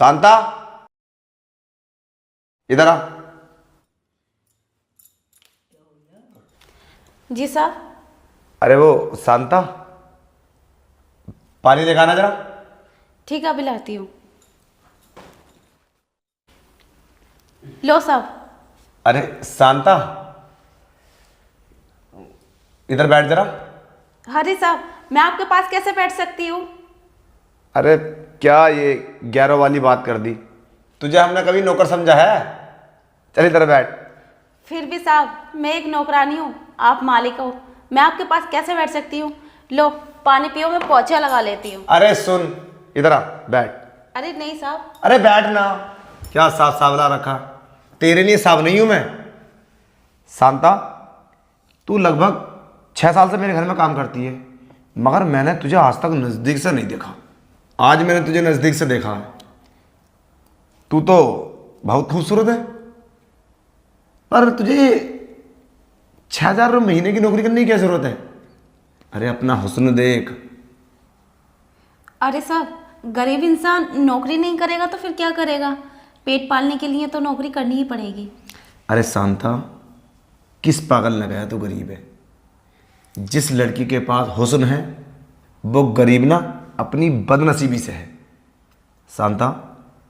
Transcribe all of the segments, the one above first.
शांता, इधर आ। जी साहब। अरे वो शांता, पानी लेकर आना जरा। ठीक है, अभी लाती हूँ। लो साहब। अरे शांता, इधर बैठ जरा। अरे साहब, मैं आपके पास कैसे बैठ सकती हूँ? अरे क्या ये 11 वाली बात कर दी? तुझे हमने कभी नौकर समझा है? चल इधर बैठ। फिर भी साहब, मैं एक नौकरानी हूँ, आप मालिक हो, मैं आपके पास कैसे बैठ सकती हूँ? लो पानी पियो, मैं पोछा लगा लेती हूँ। अरे सुन, इधर आ, बैठ। अरे नहीं साहब। अरे बैठ ना। क्या साफ सावला रखा? तेरे लिए साफ नहीं हूं मैं। शांता, तू लगभग 6 साल से मेरे घर में काम करती है, मगर मैंने तुझे आज तक नजदीक से नहीं देखा। आज मैंने तुझे नजदीक से देखा है। तू तो बहुत खूबसूरत है, पर तुझे 6,000 रुपये महीने की नौकरी करने की क्या जरूरत है? अरे अपना हुस्न देख। अरे साहब, गरीब इंसान नौकरी नहीं करेगा तो फिर क्या करेगा? पेट पालने के लिए तो नौकरी करनी ही पड़ेगी। अरे शांता, किस पागल ने कहा तू गरीब है? जिस लड़की के पास हुस्न है वो गरीब ना अपनी बदनसीबी से है। शांता,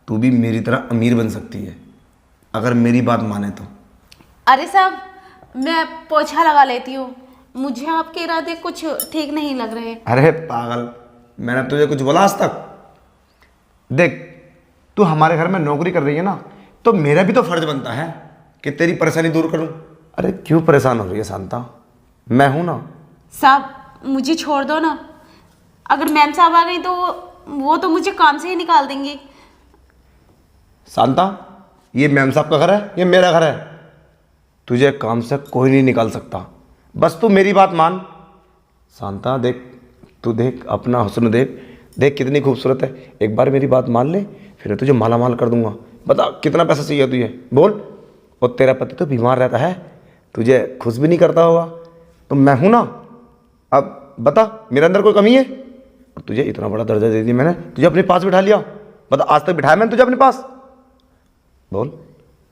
तू भी मेरी तरह अमीर बन सकती है अगर मेरी बात माने तो। अरे साहब, मैं पोछा लगा लेती हूँ, मुझे आपके इरादे कुछ ठीक नहीं लग रहे। अरे पागल, मैंने तुझे कुछ बोला आज तक? देख, तू हमारे घर में नौकरी कर रही है ना, तो मेरा भी तो फर्ज बनता है कि तेरी परेशानी दूर करूं। अरे क्यों परेशान हो रही है शांता? मैं हूं ना। साहब मुझे छोड़ दो ना, अगर मैम साहब आ गई तो वो तो मुझे काम से ही निकाल देंगी। शांता, ये मैम साहब का घर है, ये मेरा घर है। तुझे काम से कोई नहीं निकाल सकता, बस तू मेरी बात मान। शांता देख, तू देख अपना हुस्न देख, देख कितनी खूबसूरत है। एक बार मेरी बात मान ले, फिर मैं तुझे माला माल कर दूंगा। बता कितना पैसा चाहिए तुझे, बोल। और तेरा पति तो बीमार रहता है, तुझे खुश भी नहीं करता होगा, तो मैं हूं ना। अब बता, मेरे अंदर कोई कमी है? और तुझे इतना बड़ा दर्जा दे दिया मैंने, तुझे अपने पास बिठा लिया। बता, आज तक बिठाया मैंने तुझे अपने पास? बोल।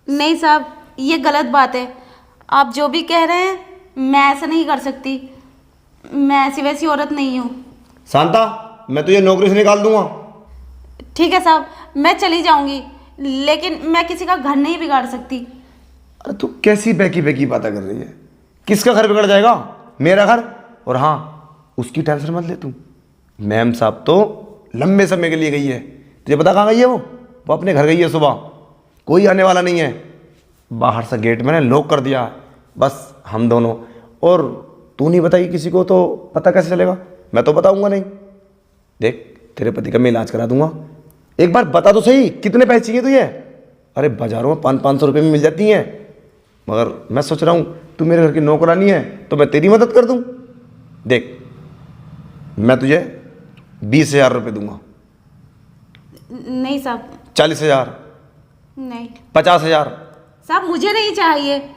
नहीं साहब, ये गलत बात है। आप जो भी कह रहे हैं मैं ऐसा नहीं कर सकती, मैं ऐसी वैसी औरत नहीं हूँ। शांता, मैं तुझे नौकरी से निकाल दूंगा। ठीक है साहब, मैं चली जाऊंगी, लेकिन मैं किसी का घर नहीं बिगाड़ सकती। अरे तू कैसी बेकी बेकी बातें कर रही है? किसका घर बिगड़ जाएगा? मेरा घर। और हाँ, उसकी टेंशन मत ले तू। मैम साहब तो लंबे समय के लिए गई है। तुझे पता कहाँ गई है वो अपने घर गई है सुबह। कोई आने वाला नहीं है। बाहर से गेट मैंने लॉक कर दिया है, बस हम दोनों। और तू नहीं बताई किसी को तो पता कैसे चलेगा? मैं तो बताऊंगा नहीं। देख, तेरे पति का मैं इलाज करा दूंगा। एक बार बता तो सही, कितने पैसे चाहिए तुझे? अरे बाजारों में 500-500 रुपये में मिल जाती हैं, मगर मैं सोच रहा हूँ तू मेरे घर की नौकरानी है तो मैं तेरी मदद कर दूँ। देख, मैं तुझे 20,000 रुपये दूंगा। नहीं साहब। 40,000? नहीं 50,000? साहब, मुझे नहीं चाहिए,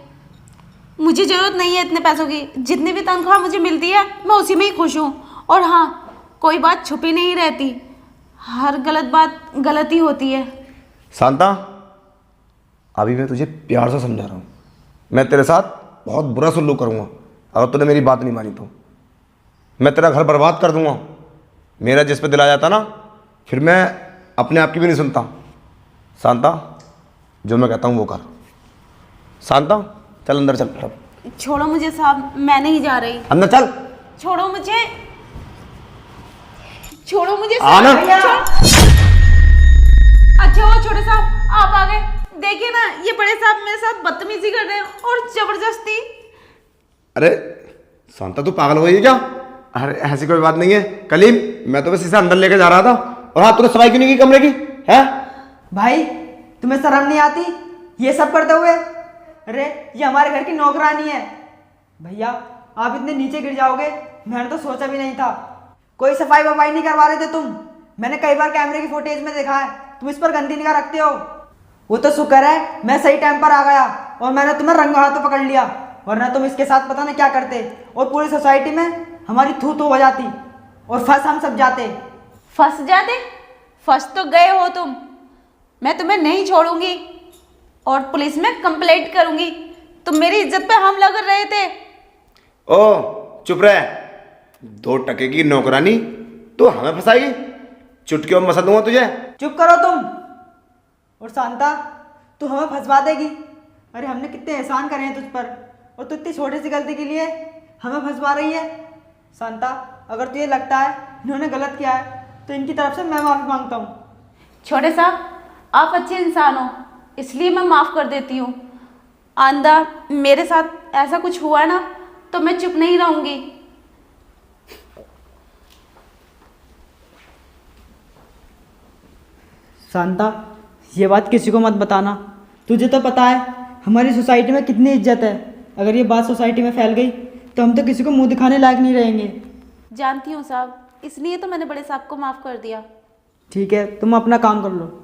मुझे ज़रूरत नहीं है इतने पैसों की। जितनी भी तनख्वाह मुझे मिलती है मैं उसी में ही खुश हूँ। और हाँ, कोई बात छुपी नहीं रहती, हर गलत बात गलत ही होती है। शांता, अभी मैं तुझे प्यार से समझा रहा हूँ। मैं तेरे साथ बहुत बुरा सलूक करूँगा अगर तूने मेरी बात नहीं मानी तो। मैं तेरा घर बर्बाद कर दूँगा। मेरा जिस पे दिल आ जाता ना, फिर मैं अपने आप की भी नहीं सुनता। शांता, जो मैं कहता हूँ वो कर। शांता, चल अंदर चल। छोड़ो मुझे साहब, मैं नहीं जा रही। अंदर चल। छोड़ो मुझे, छोड़ो मुझे आना। अच्छा हुआ छोटे साहब आप आ गए। देखिए ना, ये बड़े साहब मेरे साथ बदतमीजी कर रहे हैं और जबरदस्ती। अरे शांता, तू पागल हो गई है क्या? अरे ऐसी कोई बात नहीं है कलीम, मैं तो बस इसे अंदर लेके जा रहा था। और हाँ, तूने सफाई क्यों नहीं की कमरे की? है भाई, तुम्हें शर्म नहीं आती ये सब करते हुए? अरे ये हमारे घर की नौकरानी है। भैया आप इतने नीचे गिर जाओगे मैंने तो सोचा भी नहीं था। कोई सफाई वफाई नहीं करवा रहे थे तुम? मैंने कई बार कैमरे की फुटेज में देखा है, तुम इस पर गंदी निगाह रखते हो। वो तो शुक्र है मैं सही टाइम पर आ गया और मैंने तुम्हें रंगे हाथों पकड़ लिया, वरना तुम इसके साथ पता नहीं क्या करते और पूरी सोसाइटी में हमारी थू थू हो जाती और फंस हम सब जाते। फंस जाते? फंस तो गए हो तुम, मैं तुम्हें नहीं छोड़ूंगी और पुलिस में कंप्लेंट करूंगी। तुम मेरी इज्जत पे हमला कर रहे थे। ओ चुप रह, 2 टके की नौकरानी तू हमें फंसाएगी? चुटकियों में मसा दूंगा तुझे। चुप करो तुम। और शांता, तू हमें फंसवा देगी? अरे हमने कितने एहसान करे हैं तुझ पर, और तू इतनी छोटी सी गलती के लिए हमें फंसवा रही है। शांता, अगर तुझे लगता है इन्होंने गलत किया है तो इनकी तरफ से मैं माफ़ी मांगता हूँ। छोटे साहब, आप अच्छे इंसान हो इसलिए मैं माफ़ कर देती हूँ। आंदा मेरे साथ ऐसा कुछ हुआ ना तो मैं चुप नहीं रहूँगी। शांता, ये बात किसी को मत बताना। तुझे तो पता है हमारी सोसाइटी में कितनी इज्जत है। अगर ये बात सोसाइटी में फैल गई तो हम तो किसी को मुंह दिखाने लायक नहीं रहेंगे। जानती हूँ साहब, इसलिए तो मैंने बड़े साहब को माफ़ कर दिया। ठीक है, तुम अपना काम कर लो।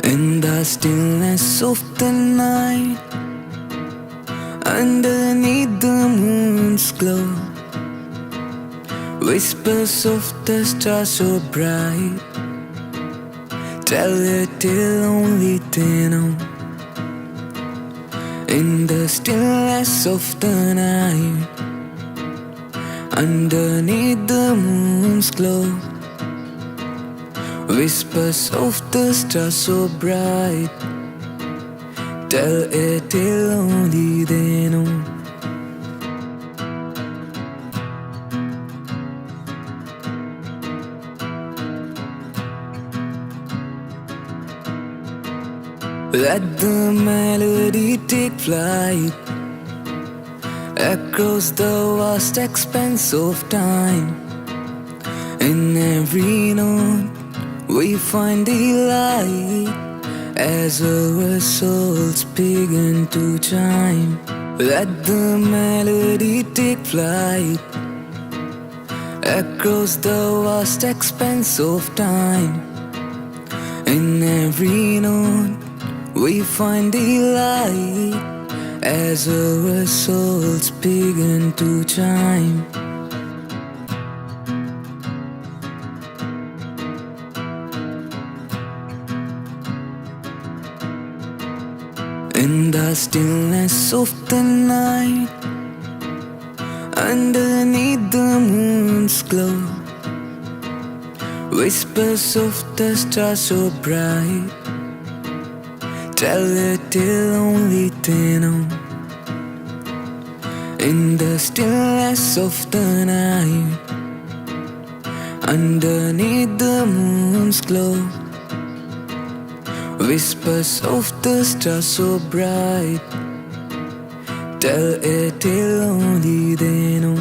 In the stillness of the night, underneath the moon's glow, whispers of the stars so bright tell a tale only they know. In the stillness of the night, underneath the moon's glow, whispers of the stars so bright tell a tale only they know. Let the melody take flight across the vast expanse of time. In every note we find delight as our souls begin to chime. Let the melody take flight across the vast expanse of time. In every note we find delight as our souls begin to chime. In the stillness of the night, underneath the moon's glow, whispers of the stars so bright tell a tale only they know. In the stillness of the night, underneath the moon's glow, whispers of the stars so bright tell a tale only they know.